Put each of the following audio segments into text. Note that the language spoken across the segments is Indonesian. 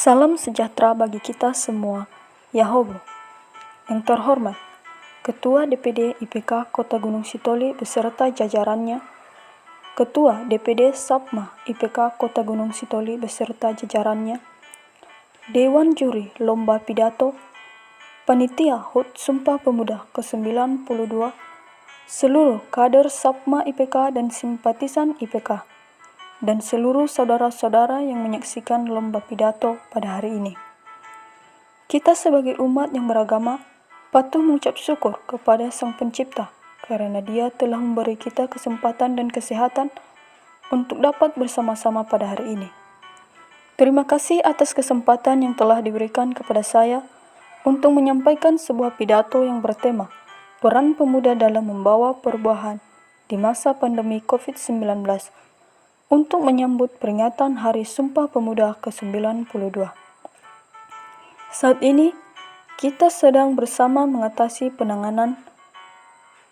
Salam sejahtera bagi kita semua. Yahobo. Yang terhormat, Ketua DPD IPK Kota Gunung Sitoli beserta jajarannya, Ketua DPD Sapma IPK Kota Gunung Sitoli beserta jajarannya, Dewan Juri Lomba Pidato, Panitia HUT Sumpah Pemuda ke-92, seluruh kader Sapma IPK dan simpatisan IPK, dan seluruh saudara-saudara yang menyaksikan lomba pidato pada hari ini. Kita sebagai umat yang beragama patut mengucap syukur kepada Sang Pencipta karena Dia telah memberi kita kesempatan dan kesehatan untuk dapat bersama-sama pada hari ini. Terima kasih atas kesempatan yang telah diberikan kepada saya untuk menyampaikan sebuah pidato yang bertema peran pemuda dalam membawa perubahan di masa pandemi COVID-19 untuk menyambut peringatan Hari Sumpah Pemuda ke-92. Saat ini, kita sedang bersama mengatasi penanganan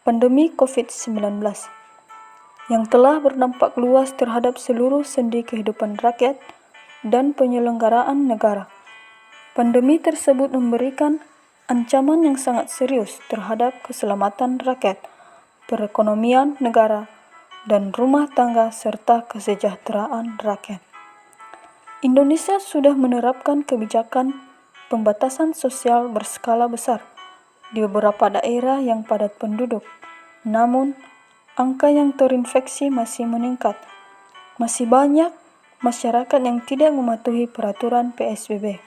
pandemi COVID-19 yang telah berdampak luas terhadap seluruh sendi kehidupan rakyat dan penyelenggaraan negara. Pandemi tersebut memberikan ancaman yang sangat serius terhadap keselamatan rakyat, perekonomian negara, dan rumah tangga serta kesejahteraan rakyat. Indonesia sudah menerapkan kebijakan pembatasan sosial berskala besar di beberapa daerah yang padat penduduk. Namun, angka yang terinfeksi masih meningkat. Masih banyak masyarakat yang tidak mematuhi peraturan PSBB.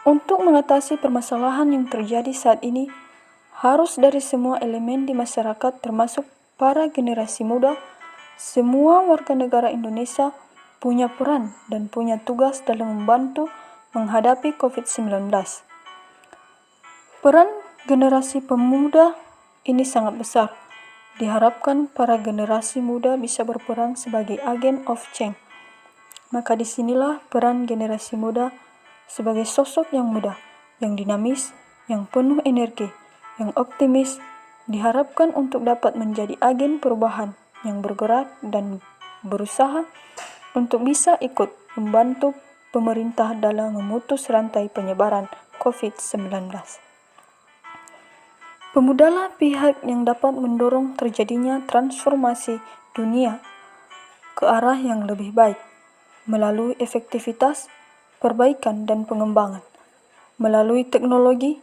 Untuk mengatasi permasalahan yang terjadi saat ini, harus dari semua elemen di masyarakat termasuk para generasi muda, semua warga negara Indonesia punya peran dan punya tugas dalam membantu menghadapi COVID-19. Peran generasi pemuda ini sangat besar. Diharapkan para generasi muda bisa berperan sebagai agen of change. Maka disinilah peran generasi muda sebagai sosok yang muda, yang dinamis, yang penuh energi, yang optimis, diharapkan untuk dapat menjadi agen perubahan yang bergerak dan berusaha untuk bisa ikut membantu pemerintah dalam memutus rantai penyebaran COVID-19. Pemudalah pihak yang dapat mendorong terjadinya transformasi dunia ke arah yang lebih baik melalui efektivitas, perbaikan dan pengembangan. Melalui teknologi,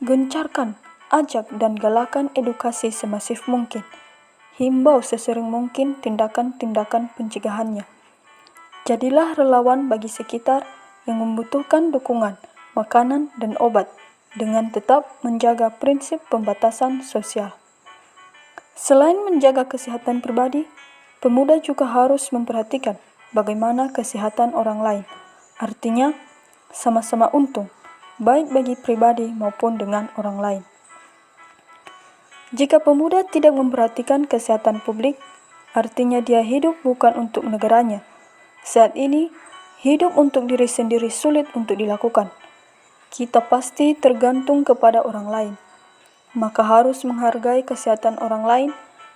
gencarkan, ajak dan galakan edukasi semasif mungkin. Himbau sesering mungkin tindakan-tindakan pencegahannya. Jadilah relawan bagi sekitar yang membutuhkan dukungan, makanan dan obat dengan tetap menjaga prinsip pembatasan sosial. Selain menjaga kesehatan pribadi, pemuda juga harus memperhatikan bagaimana kesehatan orang lain. Artinya, sama-sama untung, baik bagi pribadi maupun dengan orang lain. Jika pemuda tidak memperhatikan kesehatan publik, artinya dia hidup bukan untuk negaranya. Saat ini, hidup untuk diri sendiri sulit untuk dilakukan. Kita pasti tergantung kepada orang lain. Maka harus menghargai kesehatan orang lain,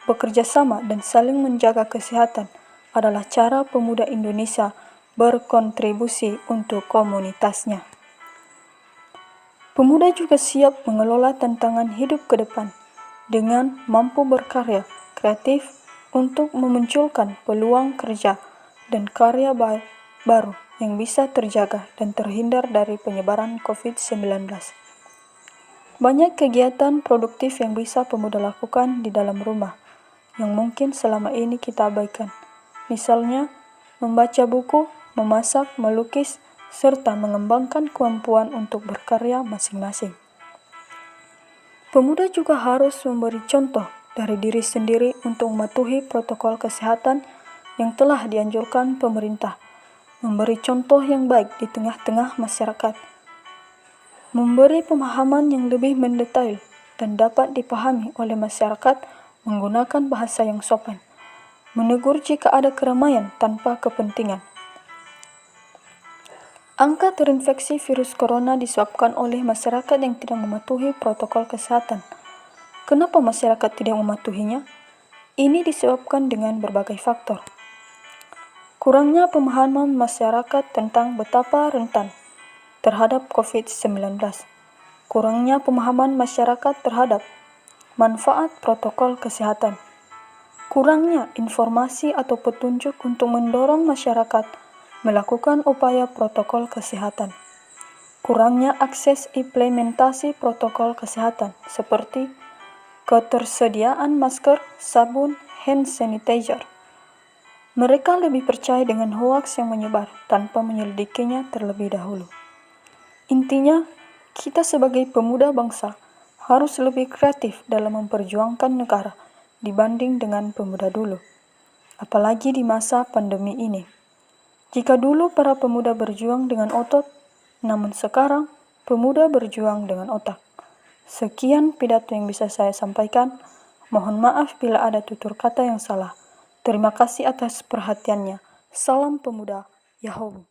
bekerja sama dan saling menjaga kesehatan adalah cara pemuda Indonesia berkontribusi untuk komunitasnya. Pemuda juga siap mengelola tantangan hidup ke depan dengan mampu berkarya kreatif untuk memunculkan peluang kerja dan karya baru yang bisa terjaga dan terhindar dari penyebaran COVID-19. Banyak kegiatan produktif yang bisa pemuda lakukan di dalam rumah yang mungkin selama ini kita abaikan. Misalnya, membaca buku, memasak, melukis, serta mengembangkan kemampuan untuk berkarya masing-masing. Pemuda juga harus memberi contoh dari diri sendiri untuk mematuhi protokol kesehatan yang telah dianjurkan pemerintah, memberi contoh yang baik di tengah-tengah masyarakat, memberi pemahaman yang lebih mendetail dan dapat dipahami oleh masyarakat menggunakan bahasa yang sopan, menegur jika ada keramaian tanpa kepentingan. Angka terinfeksi virus corona disebabkan oleh masyarakat yang tidak mematuhi protokol kesehatan. Kenapa masyarakat tidak mematuhinya? Ini disebabkan dengan berbagai faktor. Kurangnya pemahaman masyarakat tentang betapa rentan terhadap COVID-19. Kurangnya pemahaman masyarakat terhadap manfaat protokol kesehatan. Kurangnya informasi atau petunjuk untuk mendorong masyarakat melakukan upaya protokol kesehatan. Kurangnya akses implementasi protokol kesehatan seperti ketersediaan masker, sabun, hand sanitizer. Mereka lebih percaya dengan hoaks yang menyebar tanpa menyelidikinya terlebih dahulu. Intinya, kita sebagai pemuda bangsa harus lebih kreatif dalam memperjuangkan negara dibanding dengan pemuda dulu, apalagi di masa pandemi ini. Jika dulu para pemuda berjuang dengan otot, namun sekarang pemuda berjuang dengan otak. Sekian pidato yang bisa saya sampaikan. Mohon maaf bila ada tutur kata yang salah. Terima kasih atas perhatiannya. Salam pemuda, Yahobu.